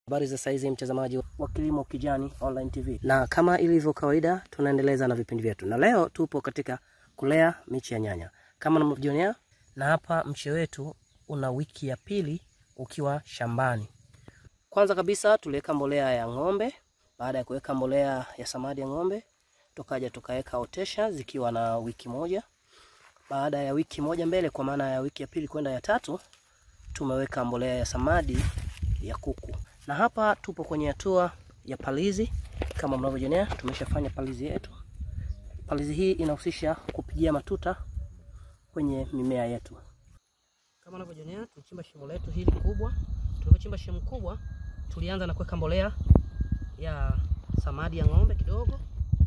Habari za saizi mtazamaji wa Kilimo Kijani Online TV. Na kama ilivyo kawaida tunaendeleza na vipindi vyetu. Na leo tupo katika kulea miche ya nyanya. Kama mnavyojionea, na hapa mche wetu una wiki ya pili ukiwa shambani. Kwanza kabisa tuliweka mbolea ya ng'ombe. Baada ya kuweka mbolea ya samadi ya ng'ombe, tukaja tukaweka otesha zikiwa na wiki moja. Baada ya wiki moja mbele, kwa maana ya wiki ya pili kwenda ya tatu, tumeweka mbolea ya samadi ya kuku. Na hapa tupo kwenye hatua ya palizi. Kama mnavyojionea, tumeshafanya palizi yetu. Palizi hii inahusisha kupigia matuta kwenye mimea yetu. Kama mnavyojionea, tulichimba shimo letu hili kubwa. Tulipochimba shimo kubwa, tulianza na kuweka mbolea ya samadi ya ng'ombe kidogo.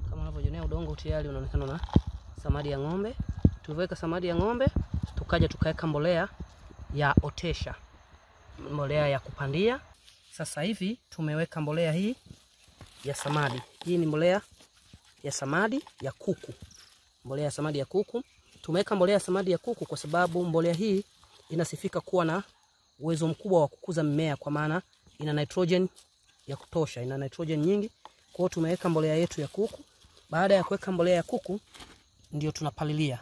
Kama mnavyojionea, udongo tayari unaonekana na samadi ya ng'ombe. Tuliweka samadi ya ng'ombe, tukaja tukaweka mbolea ya otesha, mbolea ya kupandia. Sasa hivi tumeweka mbolea hii ya samadi. Hii ni mbolea ya samadi ya kuku. Mbolea ya samadi ya kuku. Tumeweka mbolea ya samadi ya kuku kwa sababu mbolea hii inasifika kuwa na uwezo mkubwa wa kukuza mimea, kwa maana ina nitrogen ya kutosha, ina nitrogen nyingi. Kwa hiyo tumeweka mbolea yetu ya kuku. Baada ya kuweka mbolea ya kuku, ndio tunapalilia.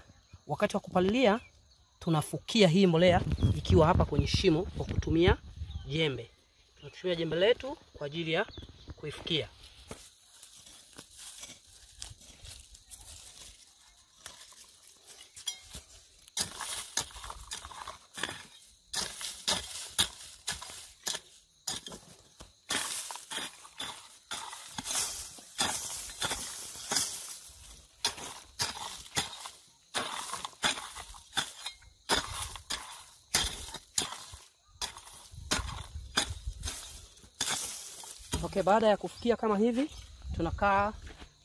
Wakati wa kupalilia, tunafukia hii mbolea ikiwa hapa kwenye shimo kwa kutumia jembe. Tunatumia jembe letu kwa ajili ya kuifukia. Okay, baada ya kufikia kama hivi, tunakaa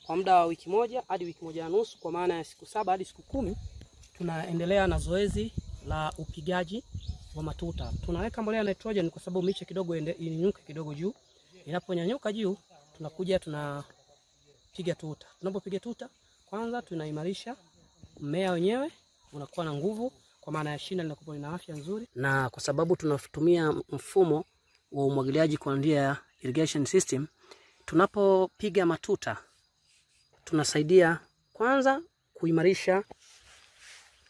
kwa muda wa wiki moja hadi wiki moja na nusu, kwa maana ya siku 7 hadi siku 10, tunaendelea na zoezi la upigaji wa matuta. Tunaweka mbolea ya nitrogen kwa sababu miche kidogo inyanyuke kidogo juu. Inaponyanyuka juu, tunakuja tunapiga tuta. Tunapopiga tuta, kwanza tunaimarisha mmea wenyewe, unakuwa na nguvu, kwa maana ya shina linakuwa lina afya nzuri. Na kwa sababu tunatumia mfumo wa umwagiliaji kwa njia ya irrigation system, tunapopiga matuta tunasaidia kwanza kuimarisha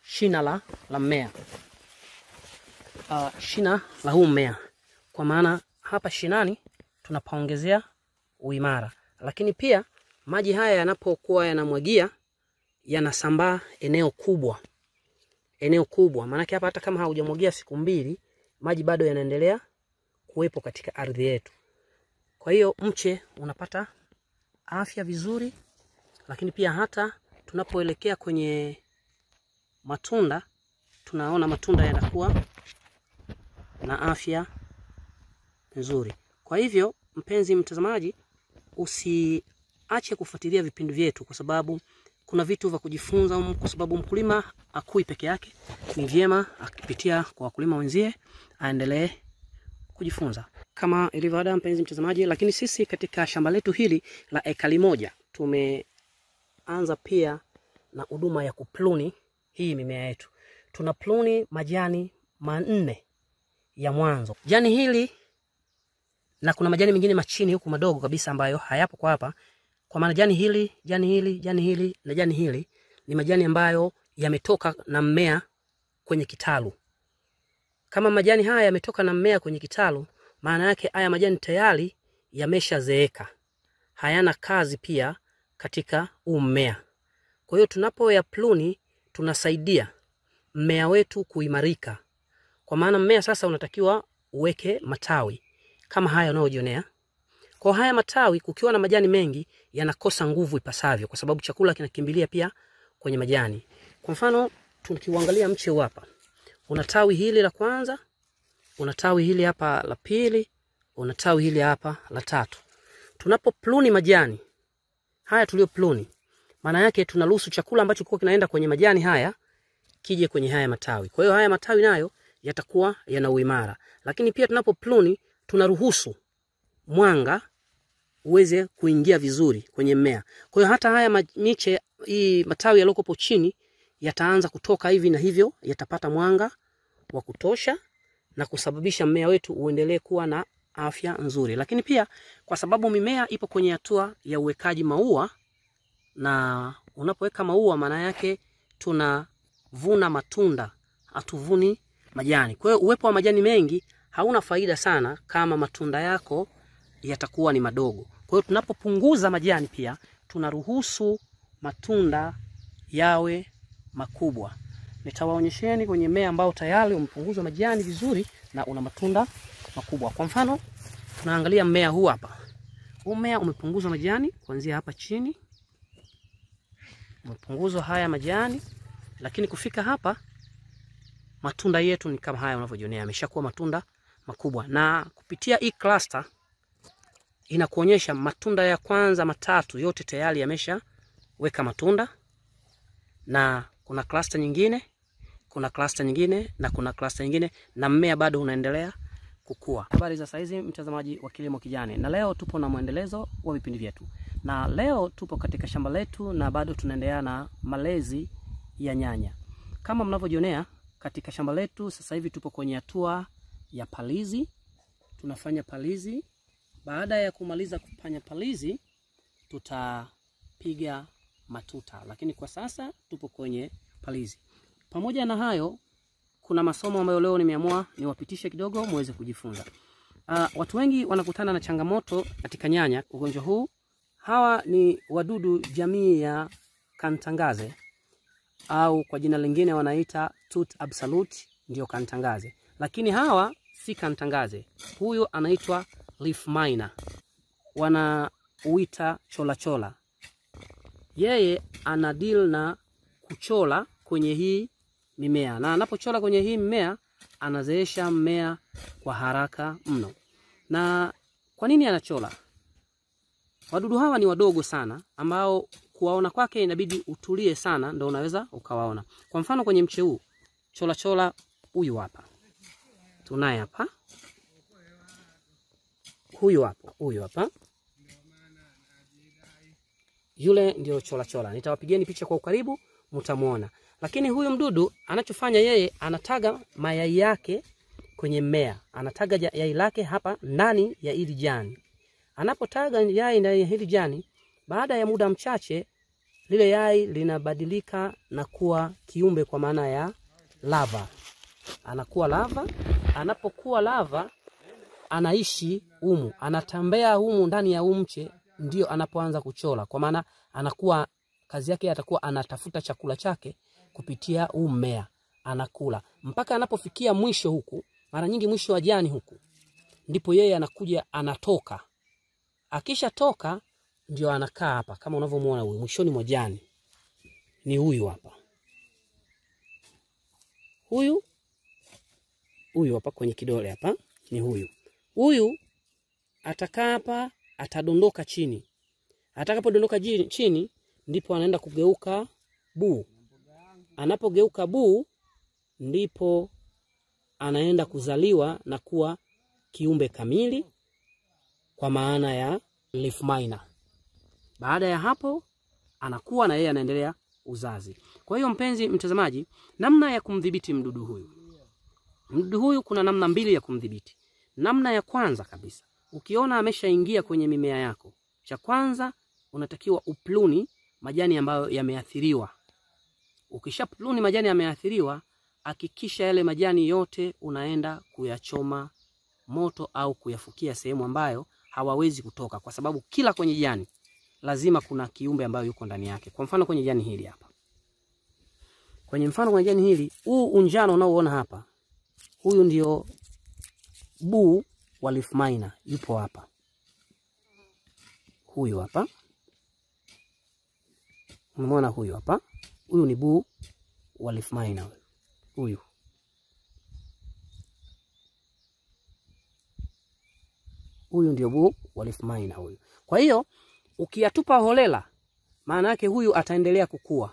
shina la mmea, shina la huu mmea, kwa maana hapa shinani tunapaongezea uimara. Lakini pia maji haya yanapokuwa yanamwagia yanasambaa eneo kubwa, maana hapa hata kama haujamwagia siku 2, maji bado yanaendelea kuwepo katika ardhi yetu. Kwa hiyo mche unapata afya vizuri, lakini pia hata tunapoelekea kwenye matunda, tunaona matunda yanakuwa na afya nzuri. Kwa hivyo mpenzi mtazamaji, usiache kufuatilia vipindi vyetu, kwa sababu kuna vitu vya kujifunza, kwa sababu mkulima akui peke yake. Ni vyema akipitia kwa wakulima wenzie aendelee kujifunza. Kama ilivyo ada mpenzi mtazamaji, lakini sisi katika shamba letu hili la ekari 1 tumeanza pia na huduma ya kupluni hii mimea yetu. Tuna pluni majani 4 ya mwanzo. Jani hili, na kuna majani mengine machini huku madogo kabisa ambayo hayapo kwa hapa. Kwa maana jani hili na jani hili ni majani ambayo yametoka na mmea kwenye kitalu. Kama majani haya yametoka na mmea kwenye kitalu, maana yake haya majani tayari yameshazeeka, hayana kazi pia katika huu mmea. Kwa hiyo tunapoyapluni tunasaidia mmea wetu kuimarika, kwa maana mmea sasa unatakiwa uweke matawi kama haya unayojionea. Kwa haya matawi, kukiwa na majani mengi, yanakosa nguvu ipasavyo, kwa sababu chakula kinakimbilia pia kwenye majani. Kwa mfano, tukiangalia mche huu hapa, una tawi hili la kwanza, una tawi hili hapa la pili, una tawi hili hapa la tatu. Tunapopluni majani haya tuliopluni, maana yake tunaruhusu chakula ambacho kilikuwa kinaenda kwenye majani haya kije kwenye haya matawi. Kwa hiyo haya matawi nayo yatakuwa yana uimara. Lakini pia tunapopluni tunaruhusu mwanga uweze kuingia vizuri kwenye mmea. Kwa hiyo hata haya miche, hii matawi yaliokopo chini, yataanza kutoka hivi na hivyo yatapata mwanga wa kutosha na kusababisha mmea wetu uendelee kuwa na afya nzuri. Lakini pia kwa sababu mimea ipo kwenye hatua ya uwekaji maua, na unapoweka maua maana yake tunavuna matunda, hatuvuni majani. Kwa hiyo uwepo wa majani mengi hauna faida sana kama matunda yako yatakuwa ni madogo. Kwa hiyo tunapopunguza majani pia tunaruhusu matunda yawe makubwa. Nitawaonyesheni kwenye mmea ambao tayari umepunguzwa majani vizuri na una matunda makubwa. Kwa mfano, tunaangalia mmea huu hapa. Huu mmea umepunguzwa majani kuanzia hapa chini. Umepunguzwa haya majani, lakini kufika hapa matunda yetu ni kama haya unavyojionea, yameshakuwa matunda makubwa. Na kupitia hii cluster inakuonyesha matunda ya kwanza matatu yote tayari yameshaweka matunda, na kuna cluster nyingine, kuna cluster nyingine, na kuna cluster nyingine, na mmea bado unaendelea kukua. Habari za saizi mtazamaji wa Kilimo Kijani, na leo tupo na muendelezo wa vipindi vyetu. Na leo tupo katika shamba letu na bado tunaendelea na malezi ya nyanya. Kama mnavyojionea katika shamba letu sasa hivi tupo kwenye hatua ya palizi. Tunafanya palizi. Baada ya kumaliza kufanya palizi tutapiga matuta, lakini kwa sasa tupo kwenye palizi. Pamoja na hayo, kuna masomo ambayo leo nimeamua niwapitishe kidogo muweze kujifunza. Watu wengi wanakutana na changamoto katika nyanya, ugonjwa huu. Hawa ni wadudu jamii ya kantangaze, au kwa jina lingine wanaita tooth absolute, ndio kantangaze. Lakini hawa si kantangaze. Huyu anaitwa leaf miner. Wanauita chola chola. Yeye ana deal na kuchola kwenye hii mimea. Na anapochola kwenye hii mimea anazeesha mmea kwa haraka mno. Na kwa nini anachola? Wadudu hawa ni wadogo sana ambao kuwaona kwake inabidi utulie sana ndio unaweza ukawaona. Kwa mfano kwenye mche huu, chola chola huyu hapa. Tunaye hapa. Huyu hapa. Yule ndio chola chola. Nitawapigeni picha kwa ukaribu mtamuona. Lakini huyu mdudu anachofanya yeye, anataga mayai yake kwenye mmea. Anataga yai lake hapa ndani ya hili jani. Anapotaga yai ndani ya hili jani, baada ya muda mchache lile yai linabadilika na kuwa kiumbe kwa maana ya lava. Anakuwa lava. Anapokuwa lava anaishi humu, anatembea humu ndani ya mche, ndio anapoanza kuchola. Kwa maana anakuwa kazi yake atakuwa anatafuta chakula chake kupitia huu mmea, anakula mpaka anapofikia mwisho huku, mara nyingi mwisho wa jani huku, ndipo yeye anakuja anatoka. Akisha toka ndio anakaa hapa kama unavyomuona huyu mwishoni mwa jani. Ni huyu hapa. Huyu hapa kwenye kidole hapa ni huyu. Huyu atakaa hapa, atadondoka chini. Atakapodondoka chini ndipo anaenda kugeuka buu. Anapogeuka buu ndipo anaenda kuzaliwa na kuwa kiumbe kamili kwa maana ya leaf miner. Baada ya hapo anakuwa na yeye anaendelea uzazi. Kwa hiyo mpenzi mtazamaji, namna ya kumdhibiti mdudu huyu. Mdudu huyu kuna namna mbili ya kumdhibiti. Namna ya kwanza kabisa, ukiona ameshaingia kwenye mimea yako, cha kwanza unatakiwa upluni majani ambayo yameathiriwa. Ukishapluni majani yameathiriwa, hakikisha yale majani yote unaenda kuyachoma moto au kuyafukia sehemu ambayo hawawezi kutoka, kwa sababu kila kwenye jani lazima kuna kiumbe ambayo yuko ndani yake. Kwa mfano kwenye jani hili hapa. Kwenye jani hili, huu unjano unaoona hapa, huyu ndio buu wa leaf miner, yupo hapa. Huyu hapa. Unaona huyu hapa? Huyu ni buu wa leaf miner. Huyu. Huyu ndio buu wa leaf miner huyu. Kwa hiyo ukiyatupa holela, maana yake huyu ataendelea kukua.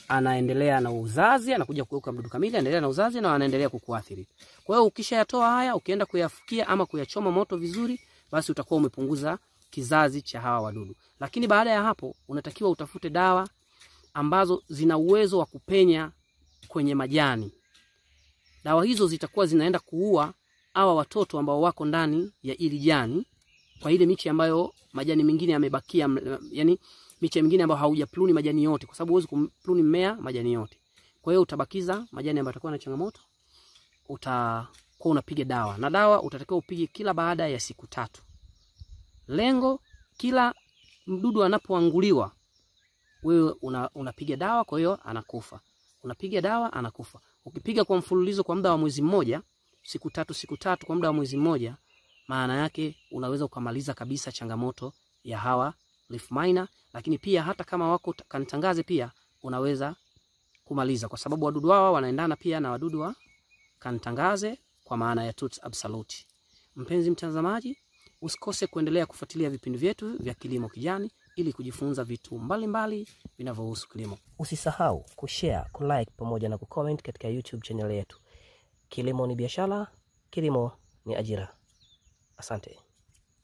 Anaendelea na uzazi, anakuja kugeuka mdudu kamili, anaendelea na uzazi na anaendelea kukuathiri. Kwa hiyo ukishayatoa haya, ukienda kuyafukia ama kuyachoma moto vizuri, basi utakuwa umepunguza kizazi cha hawa wadudu. Lakini baada ya hapo unatakiwa utafute dawa ambazo zina uwezo wa kupenya kwenye majani. Dawa hizo zitakuwa zinaenda kuua hawa watoto ambao wako ndani ya ili jani, kwa ile miche ambayo majani mengine yamebakia, yani miche mingine ambayo haujapluni majani yote, kwa sababu huwezi kumpluni mmea majani yote. Kwa hiyo utabakiza majani ambayo yatakuwa na changamoto, utakuwa unapiga dawa. Na dawa utatakiwa upige kila baada ya siku 3. Lengo kila mdudu anapoanguliwa wewe unapiga dawa, kwa hiyo anakufa. Unapiga dawa anakufa. Ukipiga kwa mfululizo kwa muda wa mwezi mmoja, siku 3 kwa muda wa mwezi mmoja, maana yake unaweza ukamaliza kabisa changamoto ya hawa leaf miner. Lakini pia hata kama wako kanitangaze pia unaweza kumaliza, kwa sababu wadudu hawa wanaendana pia na wadudu wa kanitangaze kwa maana ya Toots Absolute. Mpenzi mtazamaji, usikose kuendelea kufuatilia vipindi vyetu vya Kilimo Kijani ili kujifunza vitu mbalimbali vinavyohusu kilimo. Usisahau kushare, kulike pamoja na kucomment katika YouTube channel yetu. Kilimo ni biashara, kilimo ni ajira. Asante.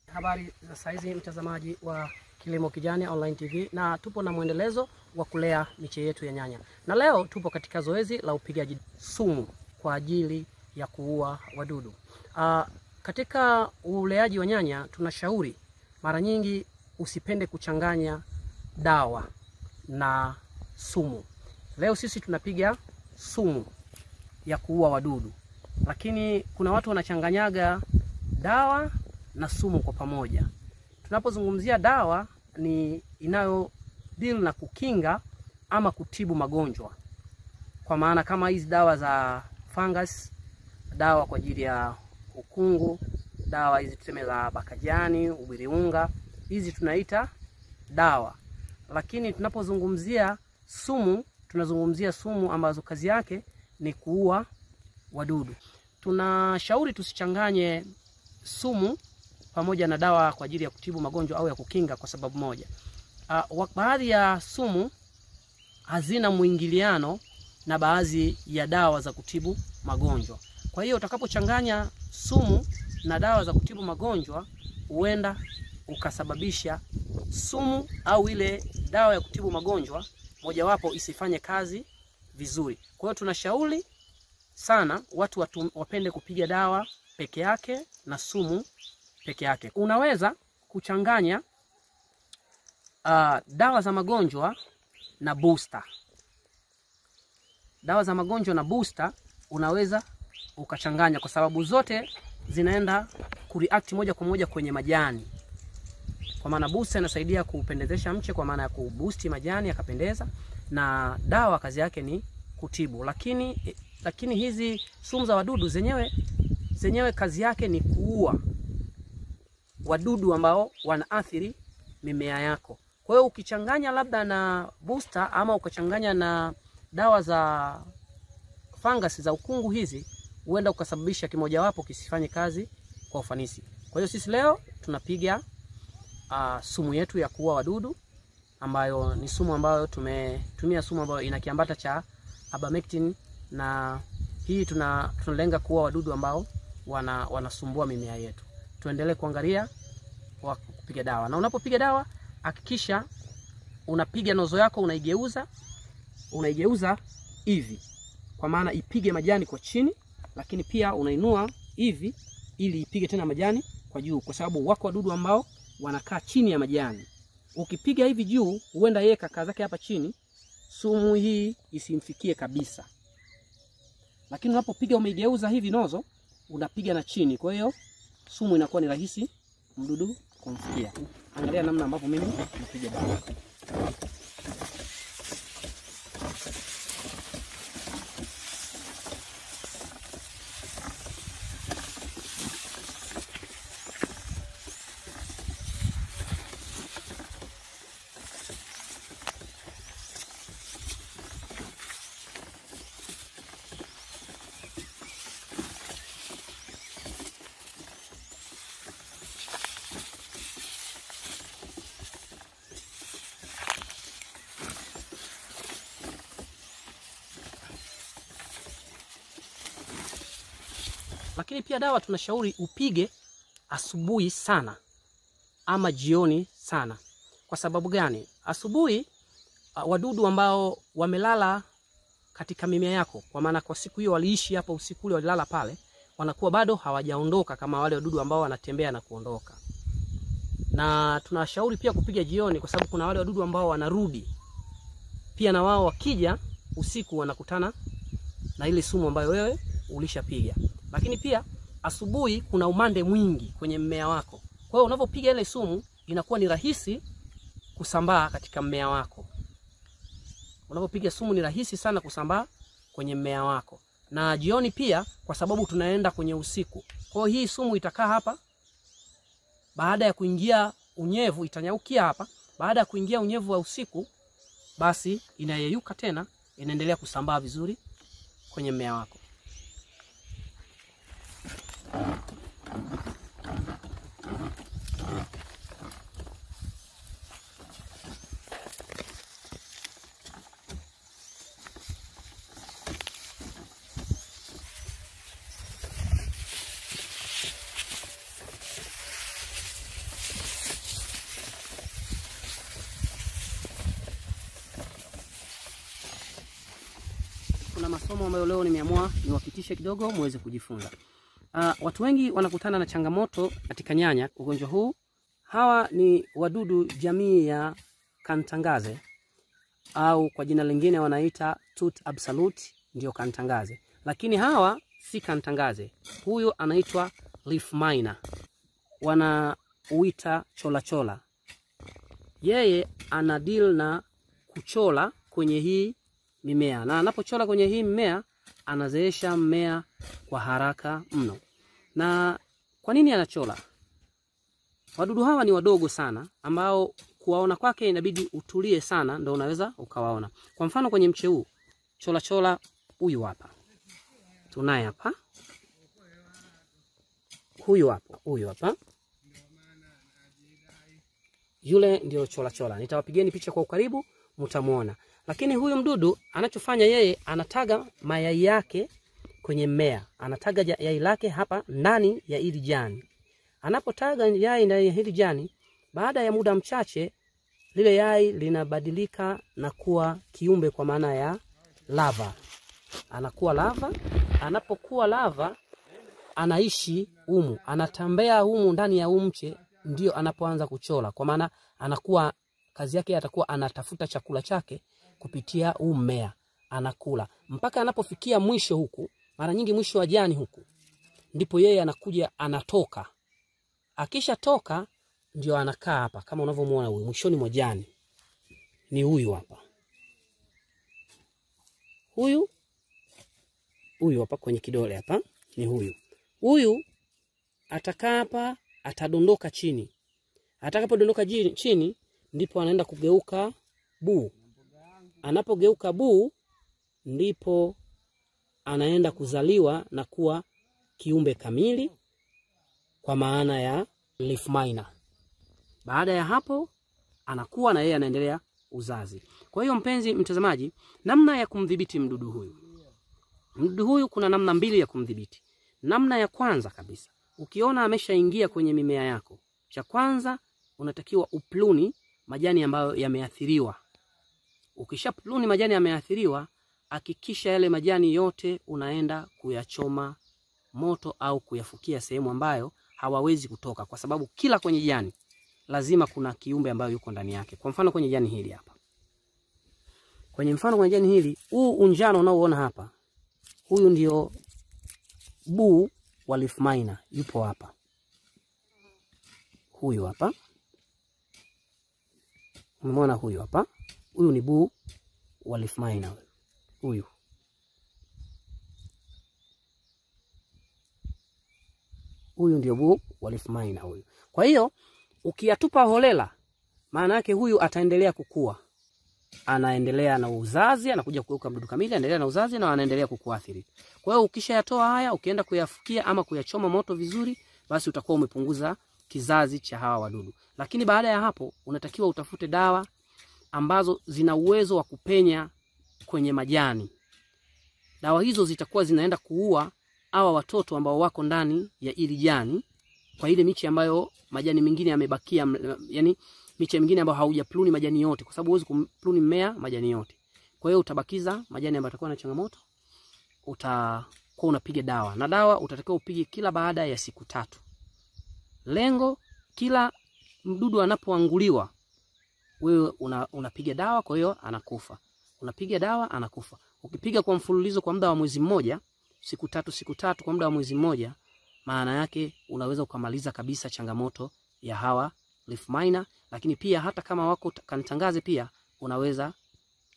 Habari za saizi mtazamaji wa Kilimo Kijani Online TV, na tupo na muendelezo wa kulea miche yetu ya nyanya. Na leo tupo katika zoezi la upigaji sumu kwa ajili ya kuua wadudu. Katika uleaji wa nyanya tunashauri mara nyingi usipende kuchanganya dawa na sumu. Leo sisi tunapiga sumu ya kuua wadudu, lakini kuna watu wanachanganyaga dawa na sumu kwa pamoja. Tunapozungumzia dawa ni inayo deal na kukinga ama kutibu magonjwa, kwa maana kama hizi dawa za fungus, dawa kwa ajili ya ukungu, dawa hizi tuseme za bakajani, ubiriunga, hizi tunaita dawa. Lakini tunapozungumzia sumu, tunazungumzia sumu ambazo kazi yake ni kuua wadudu. Tunashauri tusichanganye sumu pamoja na dawa kwa ajili ya kutibu magonjwa au ya kukinga, kwa sababu moja. Baadhi ya sumu hazina muingiliano na baadhi ya dawa za kutibu magonjwa. Kwa hiyo utakapochanganya sumu na dawa za kutibu magonjwa, huenda ukasababisha sumu au ile dawa ya kutibu magonjwa mojawapo isifanye kazi vizuri. Kwa hiyo tunashauri sana watu wapende kupiga dawa peke yake na sumu peke yake. Unaweza kuchanganya dawa za magonjwa na booster. Dawa za magonjwa na booster unaweza ukachanganya, kwa sababu zote zinaenda kureact moja kwa moja kwenye majani. Kwa maana booster inasaidia kupendezesha mche, kwa maana ya kuboosti majani yakapendeza, na dawa kazi yake ni kutibu. Lakini hizi sumu za wadudu zenyewe kazi yake ni kuua wadudu ambao wanaathiri mimea yako. Kwa hiyo ukichanganya labda na booster ama ukachanganya na dawa za fungus za ukungu, hizi huenda ukasababisha kimojawapo kisifanye kazi kwa ufanisi. Kwa hiyo sisi leo tunapiga sumu yetu ya kuua wadudu, ambayo ni sumu ambayo tumetumia sumu ambayo ina kiambata cha abamectin, na hii tunalenga kuua wadudu ambao wanasumbua mimea yetu. Tuendelee kuangalia kwa kupiga dawa. Na unapopiga dawa hakikisha unapiga nozo yako unaigeuza hivi, kwa maana ipige majani kwa chini, lakini pia unainua hivi ili ipige tena majani kwa juu, kwa sababu wako wadudu ambao wanakaa chini ya majani. Ukipiga hivi juu, huenda yeye kakaa zake hapa chini, sumu hii isimfikie kabisa. Lakini unapopiga umeigeuza hivi nozo, unapiga na chini, kwa hiyo sumu inakuwa ni rahisi mdudu kumfikia. Angalia namna ambavyo mimi napiga dawa. Lakini pia dawa tunashauri upige asubuhi sana ama jioni sana. Kwa sababu gani? Asubuhi wadudu ambao wamelala katika mimea yako, kwa maana kwa siku hiyo waliishi hapo usiku ule walilala pale, wanakuwa bado hawajaondoka kama wale wadudu ambao wanatembea na kuondoka. Na tunashauri pia kupiga jioni, kwa sababu kuna wale wadudu ambao wanarudi. Pia na wao wakija usiku wanakutana na ile sumu ambayo wewe ulishapiga. Lakini pia asubuhi kuna umande mwingi kwenye mmea wako. Kwa hiyo unapopiga ile sumu inakuwa ni rahisi kusambaa katika mmea wako. Unapopiga sumu ni rahisi sana kusambaa kwenye mmea wako. Na jioni pia, kwa sababu tunaenda kwenye usiku. Kwa hiyo hii sumu itakaa hapa. Baada ya kuingia unyevu itanyaukia hapa. Baada ya kuingia unyevu wa usiku, basi inayeyuka tena, inaendelea kusambaa vizuri kwenye mmea wako. Kuna masomo ambayo leo nimeamua niwapitishe kidogo muweze kujifunza. Watu wengi wanakutana na changamoto katika nyanya ugonjwa huu. Hawa ni wadudu jamii ya kantangaze, au kwa jina lingine wanaita tooth absolute, ndio kantangaze. Lakini hawa si kantangaze. Huyu anaitwa leaf miner. Wanauita chola chola. Yeye ana deal na kuchola kwenye hii mimea. Na anapochola kwenye hii mimea, anazeesha mmea kwa haraka mno. Na kwa nini anachola? Wadudu hawa ni wadogo sana, ambao kuwaona kwake inabidi utulie sana ndio unaweza ukawaona. Kwa mfano kwenye mche huu, chola chola huyu hapa. Tunaye hapa. Huyu hapa. Yule ndio chola chola. Nitawapigeni picha kwa ukaribu, mtamuona. Lakini huyu mdudu anachofanya yeye, anataga mayai yake kwenye mmea. Anataga yai lake hapa ndani ya hili jani. Anapotaga yai ndani ya hili jani, baada ya muda mchache lile yai linabadilika na kuwa kiumbe kwa maana ya lava. Anakuwa lava. Anapokuwa lava, anaishi humu, anatembea humu ndani ya mche, ndio anapoanza kuchola. Kwa maana anakuwa kazi yake atakuwa anatafuta chakula chake kupitia huu mmea, anakula mpaka anapofikia mwisho huku. Mara nyingi mwisho wa jani huku ndipo yeye anakuja anatoka. Akisha toka ndio anakaa hapa kama unavyomuona huyu mwishoni mwa jani. Ni huyu hapa. Huyu hapa kwenye kidole hapa ni huyu. Huyu atakaa hapa, atadondoka chini. Atakapodondoka chini ndipo anaenda kugeuka buu. Anapogeuka buu ndipo anaenda kuzaliwa na kuwa kiumbe kamili kwa maana ya leaf miner. Baada ya hapo anakuwa na yeye anaendelea uzazi. Kwa hiyo mpenzi mtazamaji, namna ya kumdhibiti mdudu huyu. Mdudu huyu kuna namna mbili ya kumdhibiti. Namna ya kwanza kabisa, ukiona ameshaingia kwenye mimea yako, cha kwanza unatakiwa upluni majani ambayo yameathiriwa. Ukishapluni majani yameathiriwa, hakikisha yale majani yote unaenda kuyachoma moto au kuyafukia sehemu ambayo hawawezi kutoka, kwa sababu kila kwenye jani lazima kuna kiumbe ambayo yuko ndani yake. Kwa mfano kwenye jani hili hapa. Kwenye jani hili, huu unjano unaoona hapa, huyu ndio buu wa leaf miner, yupo hapa. Huyu hapa. Umeona huyu hapa? Huyu ni buu wa leaf miner. Huyu ndio buu wa leaf miner huyu. Kwa hiyo ukiyatupa holela, maana yake huyu ataendelea kukua. Anaendelea na uzazi, anakuja kugeuka mdudu kamili, anaendelea na uzazi na anaendelea kukuathiri. Kwa hiyo ukishayatoa haya, ukienda kuyafukia ama kuyachoma moto vizuri, basi utakuwa umepunguza kizazi cha hawa wadudu. Lakini baada ya hapo unatakiwa utafute dawa ambazo zina uwezo wa kupenya kwenye majani. Dawa hizo zitakuwa zinaenda kuua hawa watoto ambao wako ndani ya ili jani, kwa ile miche ambayo majani mengine yamebakia, yani miche mingine ambayo haujapluni majani yote, kwa sababu huwezi kumpluni mmea majani yote. Kwa hiyo utabakiza majani ambayo yatakuwa na changamoto, kwa unapiga dawa, na dawa utatakiwa upige kila baada ya siku 3. Lengo kila mdudu anapoanguliwa wewe unapiga dawa, kwa hiyo anakufa. Unapiga dawa anakufa. Ukipiga kwa mfululizo kwa muda wa mwezi mmoja, siku 3 kwa muda wa mwezi mmoja, maana yake unaweza ukamaliza kabisa changamoto ya hawa leaf miner. Lakini pia hata kama wako kanitangaze pia unaweza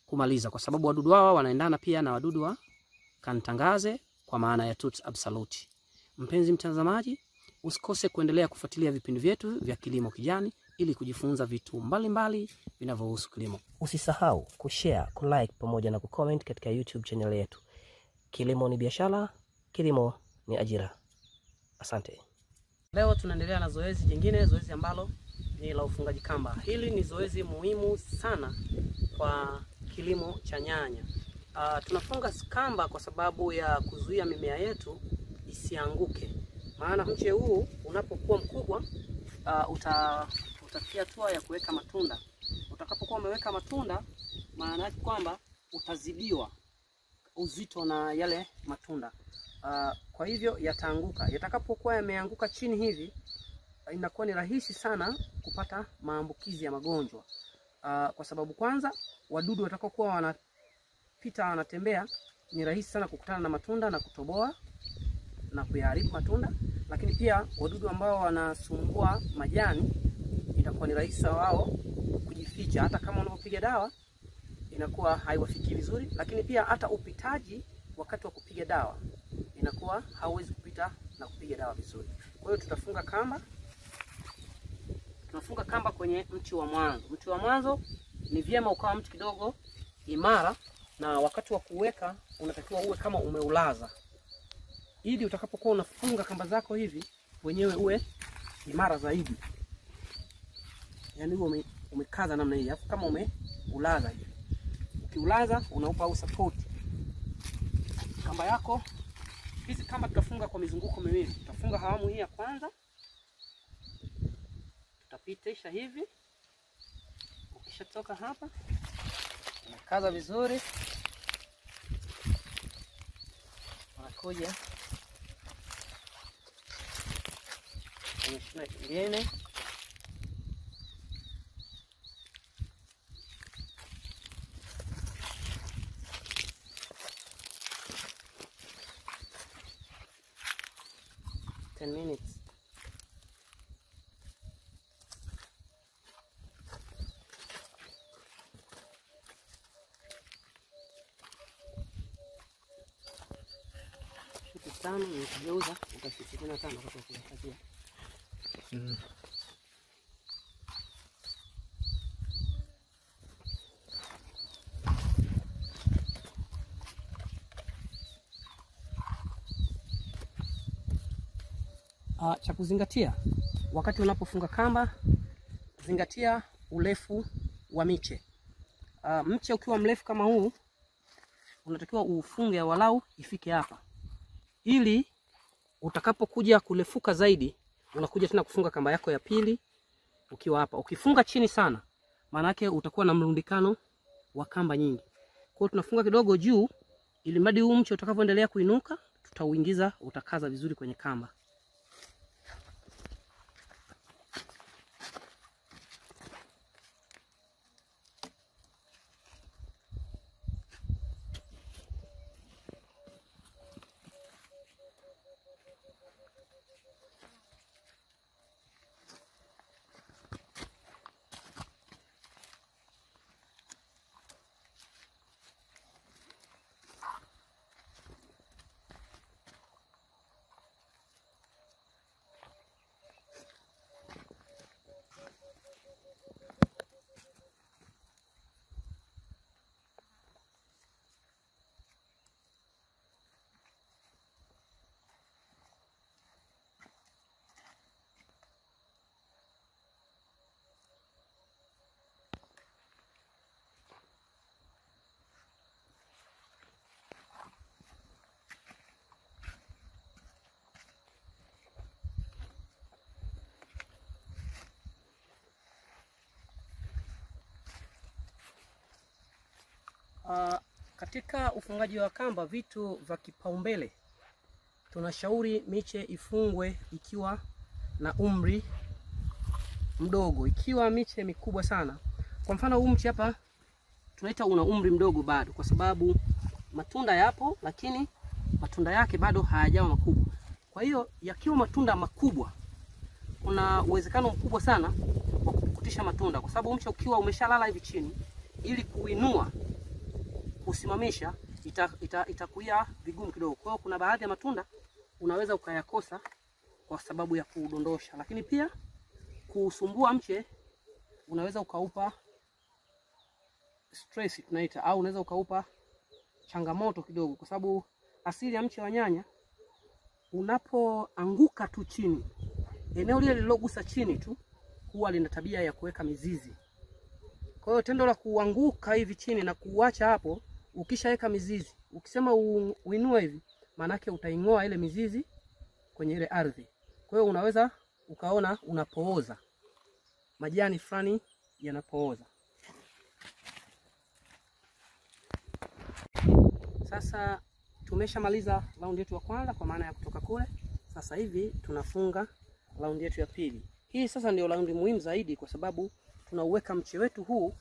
kumaliza, kwa sababu wadudu hawa wanaendana pia na wadudu wa kanitangaze kwa maana ya Toots Absolute. Mpenzi mtazamaji, usikose kuendelea kufuatilia vipindi vyetu vya Kilimo Kijani ili kujifunza vitu mbalimbali vinavyohusu kilimo. Usisahau kushare, kulike pamoja na kucomment katika YouTube channel yetu. Kilimo ni biashara, kilimo ni ajira. Asante. Leo tunaendelea na zoezi jingine, zoezi ambalo ni la ufungaji kamba. Hili ni zoezi muhimu sana kwa kilimo cha nyanya. Tunafunga kamba kwa sababu ya kuzuia mimea yetu isianguke. Maana mche huu unapokuwa mkubwa utafikia hatua ya kuweka matunda. Utakapokuwa umeweka matunda, maana yake kwamba utazidiwa uzito na yale matunda. Kwa hivyo yataanguka. Yatakapokuwa yameanguka chini hivi, inakuwa ni rahisi sana kupata maambukizi ya magonjwa. Kwa sababu kwanza wadudu watakaokuwa wanapita wanatembea, ni rahisi sana kukutana na matunda na kutoboa na kuyaharibu matunda. Lakini pia wadudu ambao wanasumbua majani, inakuwa ni rahisi wao kujificha. Hata kama unapopiga dawa inakuwa haiwafikii vizuri. Lakini pia hata upitaji wakati wa kupiga dawa inakuwa hauwezi kupita na kupiga dawa vizuri. Kwa hiyo tutafunga kamba. Tunafunga kamba kwenye mti wa mwanzo. Mti wa mwanzo ni vyema ukawa mti kidogo imara, na wakati wa kuweka unatakiwa uwe kama umeulaza, ili utakapokuwa unafunga kamba zako hivi wenyewe uwe imara zaidi. Yaani uwe umekaza namna hii, afu kama umeulaza hivi. Ukiulaza unaupa au support kamba yako. Hizi kamba tutafunga kwa mizunguko miwili. Tutafunga hawamu hii ya kwanza, tutapitisha hivi. Ukishatoka hapa unakaza vizuri, unakuja kwenye shina kingine. Minutes. Shuti tano nikigeuza utafika 25 kwa kukatia. Cha kuzingatia wakati unapofunga kamba, zingatia urefu wa miche. Mche ukiwa mrefu kama huu, unatakiwa ufunge walau ifike hapa, ili utakapokuja kurefuka zaidi unakuja tena kufunga kamba yako ya pili ukiwa hapa. Ukifunga chini sana, maana yake utakuwa na mrundikano wa kamba nyingi. Kwa hiyo tunafunga kidogo juu, ili mradi huu mche utakapoendelea kuinuka tutauingiza, utakaza vizuri kwenye kamba. Katika ufungaji wa kamba, vitu vya kipaumbele tunashauri miche ifungwe ikiwa na umri mdogo. Ikiwa miche mikubwa sana, kwa mfano huu mche hapa tunaita una umri mdogo bado, kwa sababu matunda yapo lakini matunda yake bado hayajawa makubwa. Kwa hiyo yakiwa matunda makubwa, kuna uwezekano mkubwa sana wa kupukutisha matunda, kwa sababu mche ukiwa umeshalala hivi chini, ili kuinua kusimamisha itakuwa vigumu kidogo. Kwa hiyo kuna baadhi ya matunda unaweza ukayakosa kwa sababu ya kudondosha, lakini pia kusumbua mche unaweza ukaupa stress tunaita, au unaweza ukaupa changamoto kidogo, kwa sababu asili ya mche wa nyanya unapoanguka tu chini, eneo lile lililogusa chini tu huwa lina tabia ya kuweka mizizi. Kwa hiyo tendo la kuanguka hivi chini na kuacha hapo, ukishaweka mizizi, ukisema uinue hivi, maana yake utaingoa ile mizizi kwenye ile ardhi. Kwa hiyo unaweza ukaona unapooza, majani fulani yanapooza. Sasa tumeshamaliza raundi yetu ya kwanza kwa maana ya kutoka kule. Sasa hivi tunafunga raundi yetu ya pili. Hii sasa ndio raundi muhimu zaidi, kwa sababu tunauweka mche wetu huu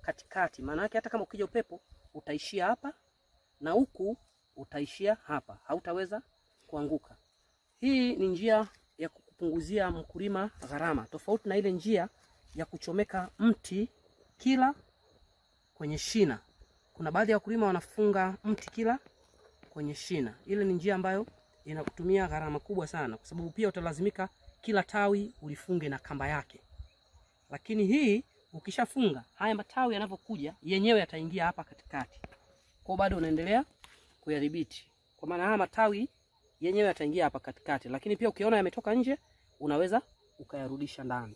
katikati. Maana yake hata kama ukija upepo utaishia hapa na huku utaishia hapa, hautaweza kuanguka. Hii ni njia ya kupunguzia mkulima gharama, tofauti na ile njia ya kuchomeka mti kila kwenye shina. Kuna baadhi ya wakulima wanafunga mti kila kwenye shina. Ile ni njia ambayo inakutumia gharama kubwa sana, kwa sababu pia utalazimika kila tawi ulifunge na kamba yake. Lakini hii ukishafunga, haya matawi yanapokuja yenyewe yataingia hapa katikati. Kwa bado unaendelea kuyadhibiti, kwa maana haya matawi yenyewe yataingia hapa katikati, lakini pia ukiona yametoka nje unaweza ukayarudisha ndani.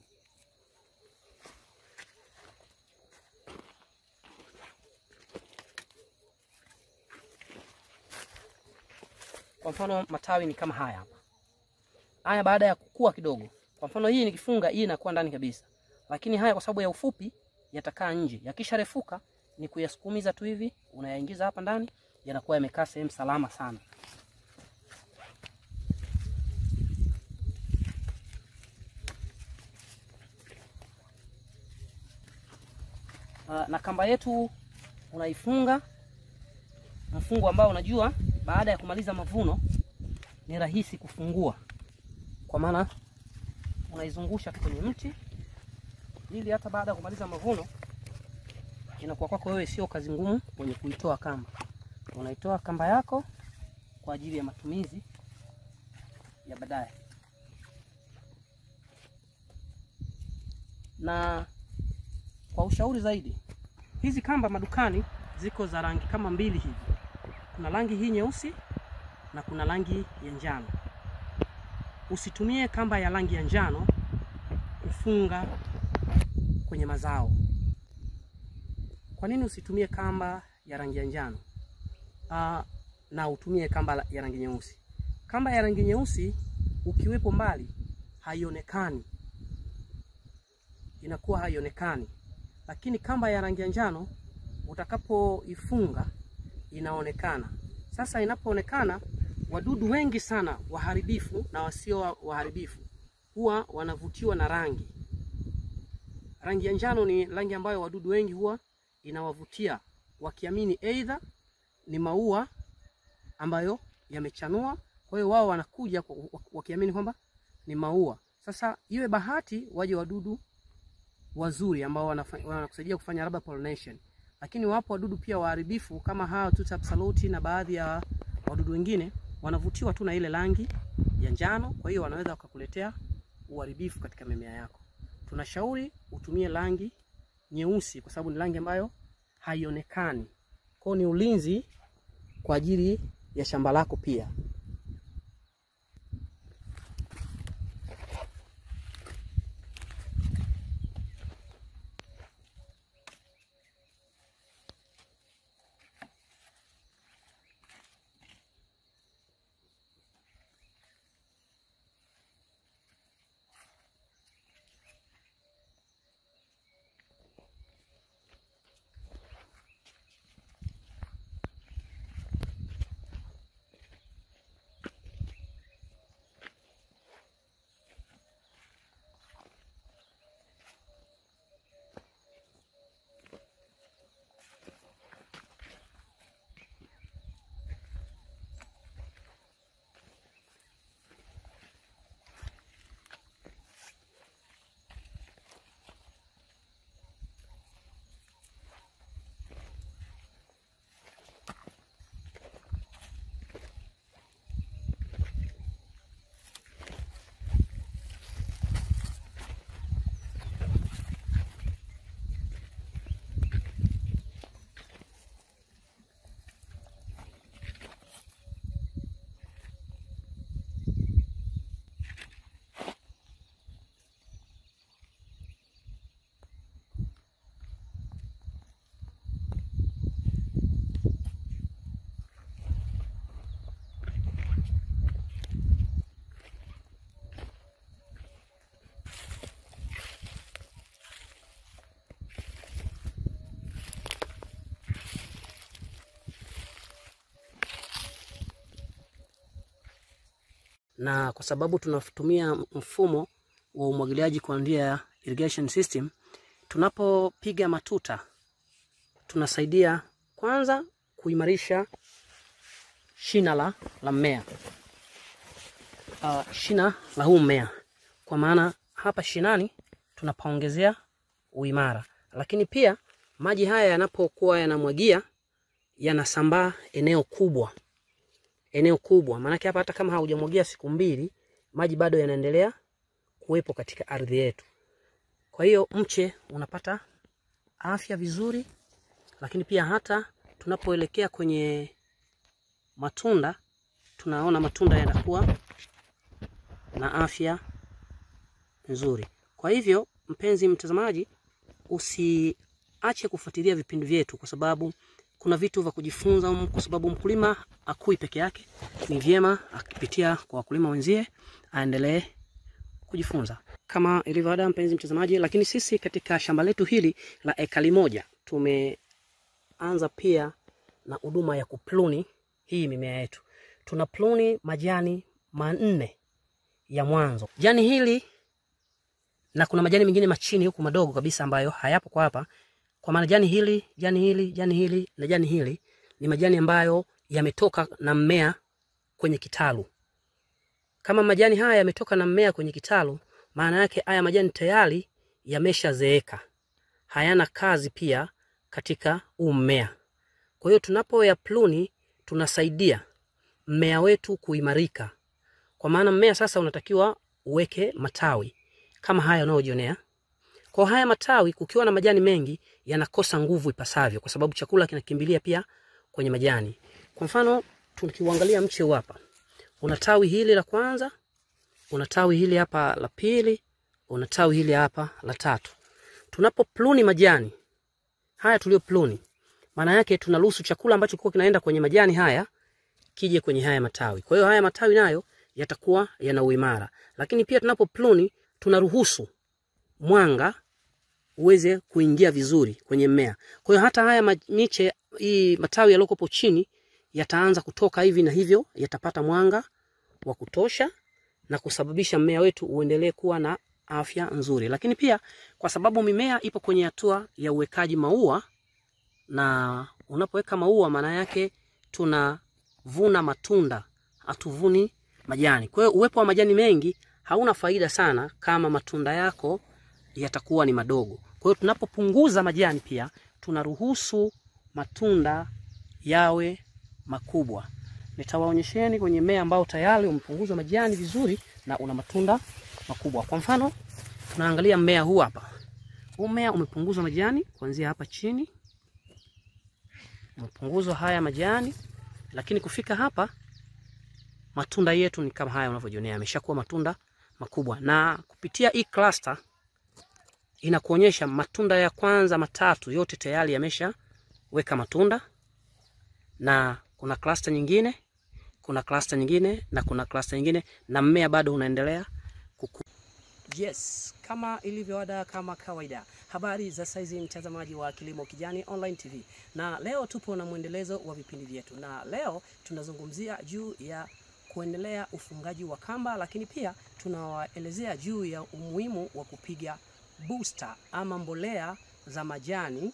Kwa mfano matawi ni kama haya hapa. Haya baada ya kukua kidogo, kwa mfano hii nikifunga, hii inakuwa ndani kabisa. Lakini haya kwa sababu ya ufupi yatakaa nje. Yakisharefuka ni kuyasukumiza tu hivi, unayaingiza hapa ndani, yanakuwa yamekaa sehemu salama sana. Na kamba yetu unaifunga mfungo ambao unajua baada ya kumaliza mavuno ni rahisi kufungua, kwa maana unaizungusha kwenye mti, ili hata baada ya kumaliza mavuno inakuwa kwako wewe sio kazi ngumu kwenye kuitoa kamba. Unaitoa kamba yako kwa ajili ya matumizi ya baadaye. Na kwa ushauri zaidi, hizi kamba madukani ziko za rangi kama mbili hivi. Kuna rangi hii nyeusi na kuna rangi ya njano. Usitumie kamba ya rangi ya njano kufunga kwenye mazao. Kwa nini usitumie kamba ya rangi ya njano na utumie kamba ya rangi nyeusi? Kamba ya rangi nyeusi ukiwepo mbali haionekani, inakuwa haionekani. Lakini kamba ya rangi ya njano utakapoifunga inaonekana. Sasa inapoonekana, wadudu wengi sana waharibifu na wasio waharibifu huwa wanavutiwa na rangi. Rangi ya njano ni rangi ambayo wadudu wengi huwa inawavutia, wakiamini aidha ni maua ambayo yamechanua. Kwa hiyo wao wanakuja wakiamini kwamba ni maua. Sasa iwe bahati waje wadudu wazuri ambao wanakusaidia kufanya labda pollination. Lakini wapo wadudu pia waharibifu kama hao Tuta Saluti na baadhi ya wadudu wengine wanavutiwa tu na ile rangi ya njano, kwa hiyo wanaweza wakakuletea uharibifu katika mimea yako. Tunashauri utumie rangi nyeusi kwa sababu ni rangi ambayo haionekani. Kwa hiyo ni ulinzi kwa ajili ya shamba lako pia. na kwa sababu tunatumia mfumo wa umwagiliaji kwa njia ya irrigation system, tunapopiga matuta tunasaidia kwanza kuimarisha shina la mmea. Shina la huu mmea, kwa maana hapa shinani tunapaongezea uimara. Lakini pia maji haya yanapokuwa yanamwagia yanasambaa eneo kubwa. Maana hapa hata kama haujamwagia siku 2, maji bado yanaendelea kuwepo katika ardhi yetu. Kwa hiyo mche unapata afya vizuri, lakini pia hata tunapoelekea kwenye matunda, tunaona matunda yanakuwa na afya nzuri. Kwa hivyo mpenzi mtazamaji, usiache kufuatilia vipindi vyetu, kwa sababu kuna vitu vya kujifunza, kwa sababu mkulima akui peke yake. Ni vyema akipitia kwa wakulima wenzie aendelee kujifunza. Kama ilivyo ada mpenzi mtazamaji, lakini sisi katika shamba letu hili la ekari 1 tumeanza pia na huduma ya kupluni hii mimea yetu. Tuna pluni majani 4 ya mwanzo. Jani hili na kuna majani mengine machini huku madogo kabisa ambayo hayapo kwa hapa. Kwa maana jani hili na jani hili ni majani ambayo yametoka na mmea kwenye kitalu. Kama majani haya yametoka na mmea kwenye kitalu, maana yake haya majani tayari yameshazeeka, hayana kazi pia katika mmea. Kwa hiyo tunapoya pluni tunasaidia mmea wetu kuimarika. Kwa maana mmea sasa unatakiwa uweke matawi kama haya unayojionea. Kwa haya matawi, kukiwa na majani mengi, yanakosa nguvu ipasavyo, kwa sababu chakula kinakimbilia pia kwenye majani. Kwa mfano tukiuangalia mche hapa, una tawi hili la kwanza, una tawi hili hapa la pili, una tawi hili hapa la 3. Tunapopluni majani haya tuliopluni, maana yake tunaruhusu chakula ambacho kilikuwa kinaenda kwenye majani haya kije kwenye haya matawi. Kwa hiyo haya matawi nayo yatakuwa yana uimara. Lakini pia tunapopluni tunaruhusu mwanga uweze kuingia vizuri kwenye mmea. Kwa hiyo hata haya miche, hii matawi yaliokopo chini yataanza kutoka hivi, na hivyo yatapata mwanga wa kutosha na kusababisha mmea wetu uendelee kuwa na afya nzuri. Lakini pia kwa sababu mimea ipo kwenye hatua ya uwekaji maua, na unapoweka maua maana yake tunavuna matunda, hatuvuni majani. Kwa hiyo uwepo wa majani mengi hauna faida sana kama matunda yako yatakuwa ni madogo. Kwa hiyo tunapopunguza majani pia tunaruhusu matunda yawe makubwa. Nitawaonyesheni kwenye mmea ambao tayari umepunguzwa majani vizuri na una matunda makubwa. Kwa mfano tunaangalia mmea huu hapa. Huu mmea umepunguzwa majani kuanzia hapa chini. Umepunguzwa haya majani, lakini kufika hapa matunda yetu ni kama haya unavyojionea, yameshakuwa matunda makubwa. Na kupitia hii cluster inakuonyesha matunda ya kwanza 3 yote tayari yameshaweka matunda, na kuna cluster nyingine, kuna cluster nyingine, na kuna cluster nyingine, na mmea bado unaendelea kukua. Yes, kama ilivyo ada, kama kawaida, habari za saizi mtazamaji wa Kilimo Kijani Online TV. Na leo tupo na muendelezo wa vipindi vyetu, na leo tunazungumzia juu ya kuendelea ufungaji wa kamba, lakini pia tunawaelezea juu ya umuhimu wa kupiga booster ama mbolea za majani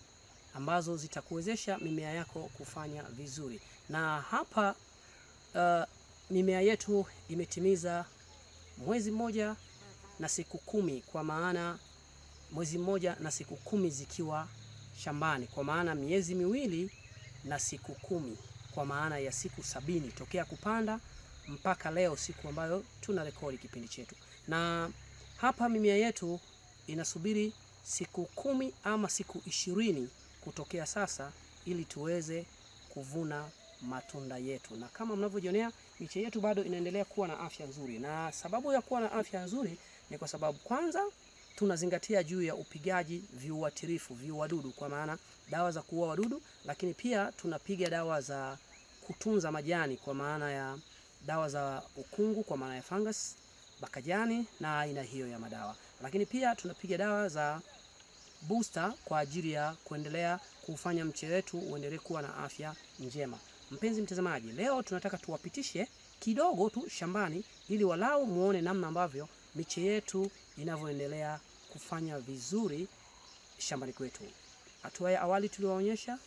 ambazo zitakuwezesha mimea yako kufanya vizuri. Na hapa mimea yetu imetimiza mwezi 1 na siku 10, kwa maana mwezi 1 na siku 10 zikiwa shambani, kwa maana miezi 2 na siku 10, kwa maana ya siku 70 tokea kupanda mpaka leo, siku ambayo tuna rekodi kipindi chetu. Na hapa mimea yetu inasubiri siku 10 ama siku 20 kutokea sasa, ili tuweze kuvuna matunda yetu. Na kama mnavyojionea, miche yetu bado inaendelea kuwa na afya nzuri. Na sababu ya kuwa na afya nzuri ni kwa sababu kwanza tunazingatia juu ya upigaji viuatilifu, viuadudu, kwa maana dawa za kuua wadudu, lakini pia tunapiga dawa za kutunza majani, kwa maana ya dawa za ukungu, kwa maana ya fungus, bakajani na aina hiyo ya madawa. Lakini pia tunapiga dawa za booster kwa ajili ya kuendelea kufanya mche wetu uendelee kuwa na afya njema. Mpenzi mtazamaji, leo tunataka tuwapitishe kidogo tu shambani, ili walau muone namna ambavyo miche yetu inavyoendelea kufanya vizuri shambani kwetu. Hatua ya awali tuliwaonyesha,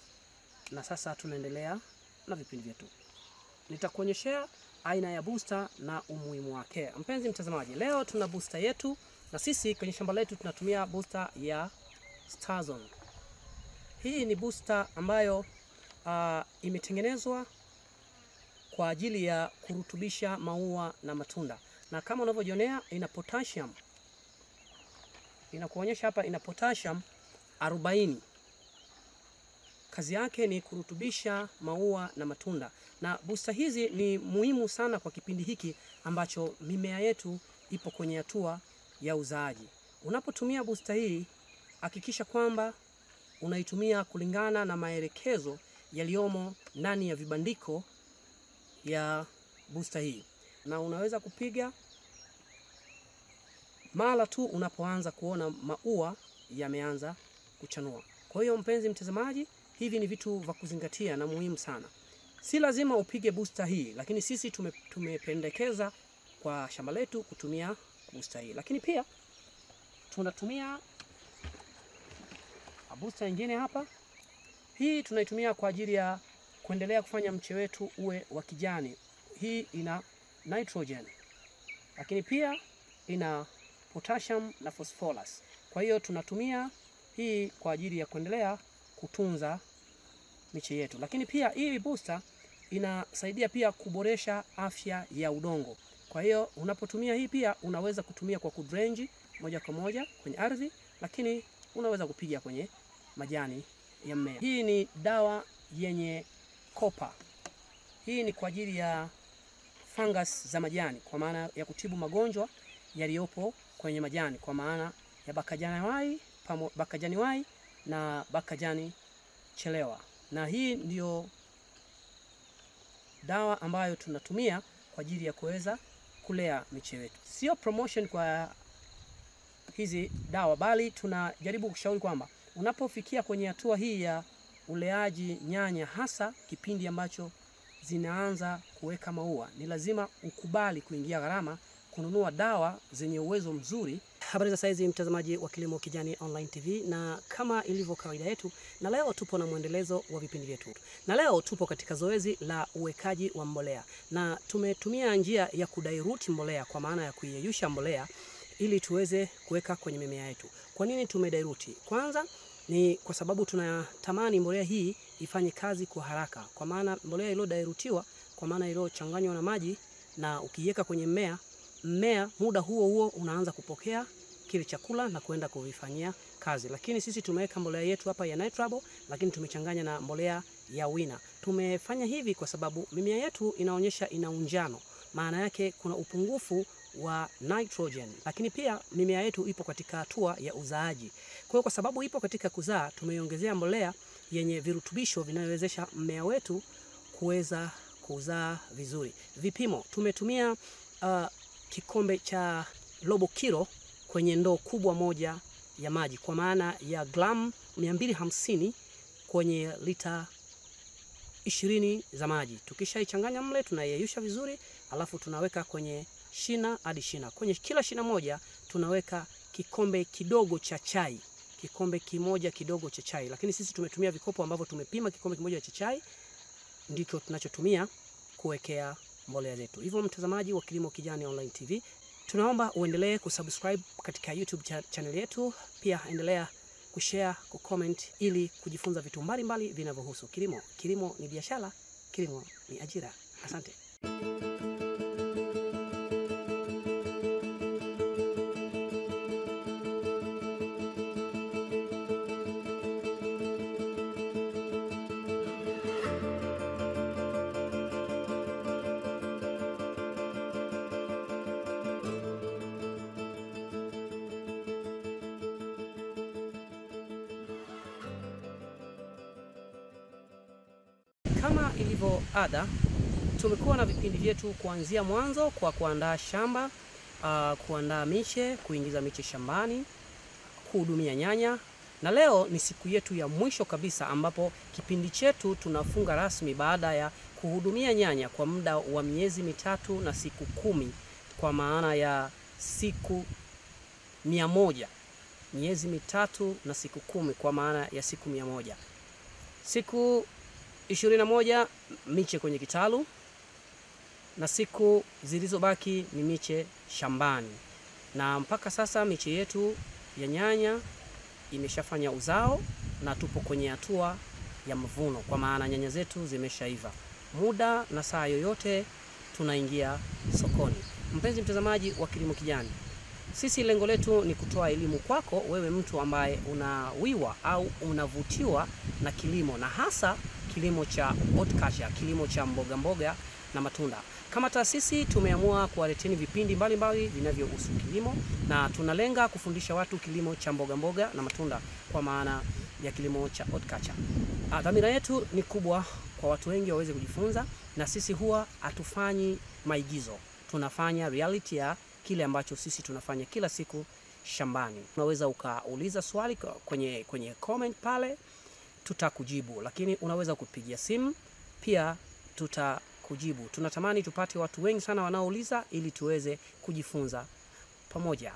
na sasa tunaendelea na vipindi vyetu. Nitakuonyeshea aina ya booster na umuhimu wake. Mpenzi mtazamaji, leo tuna booster yetu, na sisi kwenye shamba letu tunatumia booster ya Starzone. Hii ni booster ambayo imetengenezwa kwa ajili ya kurutubisha maua na matunda, na kama unavyojionea ina potassium. Inakuonyesha hapa ina potassium 40. Kazi yake ni kurutubisha maua na matunda, na booster hizi ni muhimu sana kwa kipindi hiki ambacho mimea yetu ipo kwenye hatua ya uzaaji. Unapotumia booster hii, hakikisha kwamba unaitumia kulingana na maelekezo yaliyomo ndani ya vibandiko ya booster hii, na unaweza kupiga mara tu unapoanza kuona maua yameanza kuchanua. Kwa hiyo mpenzi mtazamaji, hivi ni vitu vya kuzingatia na muhimu sana. Si lazima upige booster hii, lakini sisi tumependekeza kwa shamba letu kutumia booster hii. Lakini pia tunatumia booster nyingine hapa. Hii tunaitumia kwa ajili ya kuendelea kufanya mche wetu uwe wa kijani. Hii ina nitrogen, lakini pia ina potassium na phosphorus. Kwa hiyo tunatumia hii kwa ajili ya kuendelea kutunza miche yetu. Lakini pia hii booster inasaidia pia kuboresha afya ya udongo. Kwa hiyo unapotumia hii pia unaweza kutumia kwa kudrenji moja kwa moja kwenye ardhi, lakini unaweza kupiga kwenye majani ya mmea. Hii ni dawa yenye kopa. Hii ni kwa ajili ya fungus za majani, kwa maana ya kutibu magonjwa yaliyopo kwenye majani, kwa maana ya bakajani wai na bakajani chelewa. Na hii ndio dawa ambayo tunatumia kwa ajili ya kuweza kulea miche yetu. Sio promotion kwa hizi dawa, bali tunajaribu kushauri kwamba unapofikia kwenye hatua hii ya uleaji nyanya, hasa kipindi ambacho zinaanza kuweka maua, ni lazima ukubali kuingia gharama kununua dawa zenye uwezo mzuri. Habari za saizi mtazamaji wa Kilimo Kijani Online TV, na kama ilivyo kawaida yetu, na leo tupo na mwendelezo wa vipindi vyetu. Na leo tupo katika zoezi la uwekaji wa mbolea, na tumetumia njia ya kudirect mbolea, kwa maana ya kuiyeyusha mbolea ili tuweze kuweka kwenye mimea yetu. Kwa nini tumedirect? Kwanza ni kwa sababu tunatamani mbolea hii ifanye kazi kwa haraka, kwa maana mbolea iliyodirutiwa, kwa maana iliyochanganywa na maji, na ukiweka kwenye mmea muda huo unaanza kupokea kile chakula na kwenda kuvifanyia kazi. Lakini sisi tumeweka mbolea yetu hapa ya Nitrabo, lakini tumechanganya na mbolea ya Wina. Tumefanya hivi kwa sababu mimea yetu inaonyesha ina unjano, maana yake kuna upungufu wa nitrogen. Lakini pia mimea yetu ipo katika hatua ya uzaaji. Kwa hiyo kwa sababu ipo katika kuzaa, tumeiongezea mbolea yenye virutubisho vinayowezesha mmea wetu kuweza kuzaa vizuri. Vipimo tumetumia kikombe cha robo kilo kwenye ndoo kubwa moja ya maji, kwa maana ya gramu 250 kwenye lita 20 za maji. Tukishaichanganya mle, tunayeyusha vizuri, alafu tunaweka kwenye shina hadi shina. Kwenye kila shina moja tunaweka kikombe kidogo cha chai, kikombe kimoja kidogo cha chai. Lakini sisi tumetumia vikopo ambavyo tumepima kikombe kimoja cha chai, ndicho tunachotumia kuwekea mbolea zetu. Hivyo mtazamaji wa Kilimo Kijani Online TV, tunaomba uendelee kusubscribe katika YouTube channel yetu, pia endelea kushare, kucomment, ili kujifunza vitu mbalimbali vinavyohusu kilimo. Kilimo ni biashara, kilimo ni ajira. Asante. Kama ilivyo ada, tumekuwa na vipindi vyetu kuanzia mwanzo kwa kuandaa shamba, kuandaa miche, kuingiza miche shambani, kuhudumia nyanya, Na leo ni siku yetu ya mwisho kabisa ambapo kipindi chetu tunafunga rasmi baada ya kuhudumia nyanya kwa muda wa miezi 3 na siku 10, kwa maana ya siku 100. Miezi 3 na siku 10 kwa maana ya siku 100. Siku 21 miche kwenye kitalu na siku zilizobaki ni miche shambani. Na mpaka sasa miche yetu ya nyanya imeshafanya uzao na tupo kwenye hatua ya mavuno, kwa maana nyanya zetu zimeshaiva. Muda na saa yoyote tunaingia sokoni. Mpenzi mtazamaji wa Kilimo Kijani, sisi lengo letu ni kutoa elimu kwako wewe mtu ambaye unawiwa au unavutiwa na kilimo, na hasa kilimo cha horticulture, kilimo cha mboga mboga na matunda. Kama taasisi tumeamua kuwaleteni vipindi mbalimbali vinavyohusu kilimo, na tunalenga kufundisha watu kilimo cha mboga mboga na matunda kwa maana ya kilimo cha horticulture. Dhamira yetu ni kubwa kwa watu wengi waweze kujifunza, na sisi huwa hatufanyi maigizo. Tunafanya reality ya kile ambacho sisi tunafanya kila siku shambani. Unaweza ukauliza swali kwenye comment pale, tutakujibu, lakini unaweza kupigia simu pia tutakujibu. Tunatamani tupate watu wengi sana wanaouliza ili tuweze kujifunza pamoja.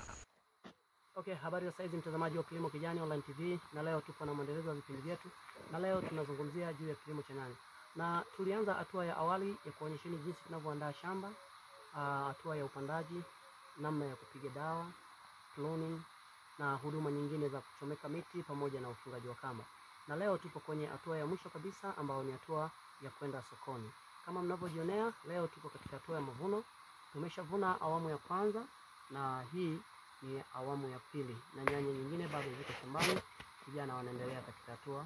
Okay, habari za saizi mtazamaji wa Kilimo Kijani Online TV, na leo tupo na mwendelezo wa vipindi vyetu, na leo tunazungumzia juu ya kilimo cha nyanya. Na tulianza hatua ya awali ya kuonyesheni jinsi tunavyoandaa shamba, hatua ya upandaji, namna ya kupiga dawa, pruning na huduma nyingine za kuchomeka miti pamoja na ufungaji wa kamba. Na leo tupo kwenye hatua ya mwisho kabisa ambayo ni hatua ya kwenda sokoni. Kama mnavyojionea, leo tupo katika hatua ya mavuno. Tumeshavuna awamu ya kwanza na hii ni awamu ya pili, na nyanya nyingine bado ziko shambani. Vijana wanaendelea katika hatua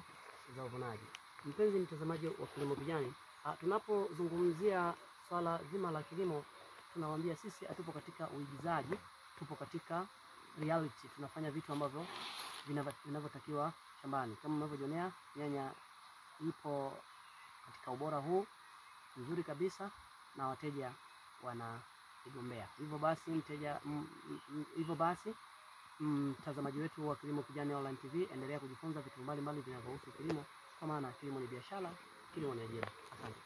za uvunaji. Mpenzi mtazamaji wa Kilimo Kijani, tunapozungumzia swala zima la kilimo, tunawaambia sisi hatupo katika uigizaji, tupo katika reality. Tunafanya vitu ambavyo vinavyotakiwa shambani. Kama mnavyojionea, nyanya ipo katika ubora huu mzuri kabisa na wateja wanaigombea. Hivyo basi mtazamaji wetu wa Kilimo Kijani Online TV, endelea kujifunza vitu mbalimbali vinavyohusu kilimo, kwa maana kilimo ni biashara, kilimo ni ajira. Asante.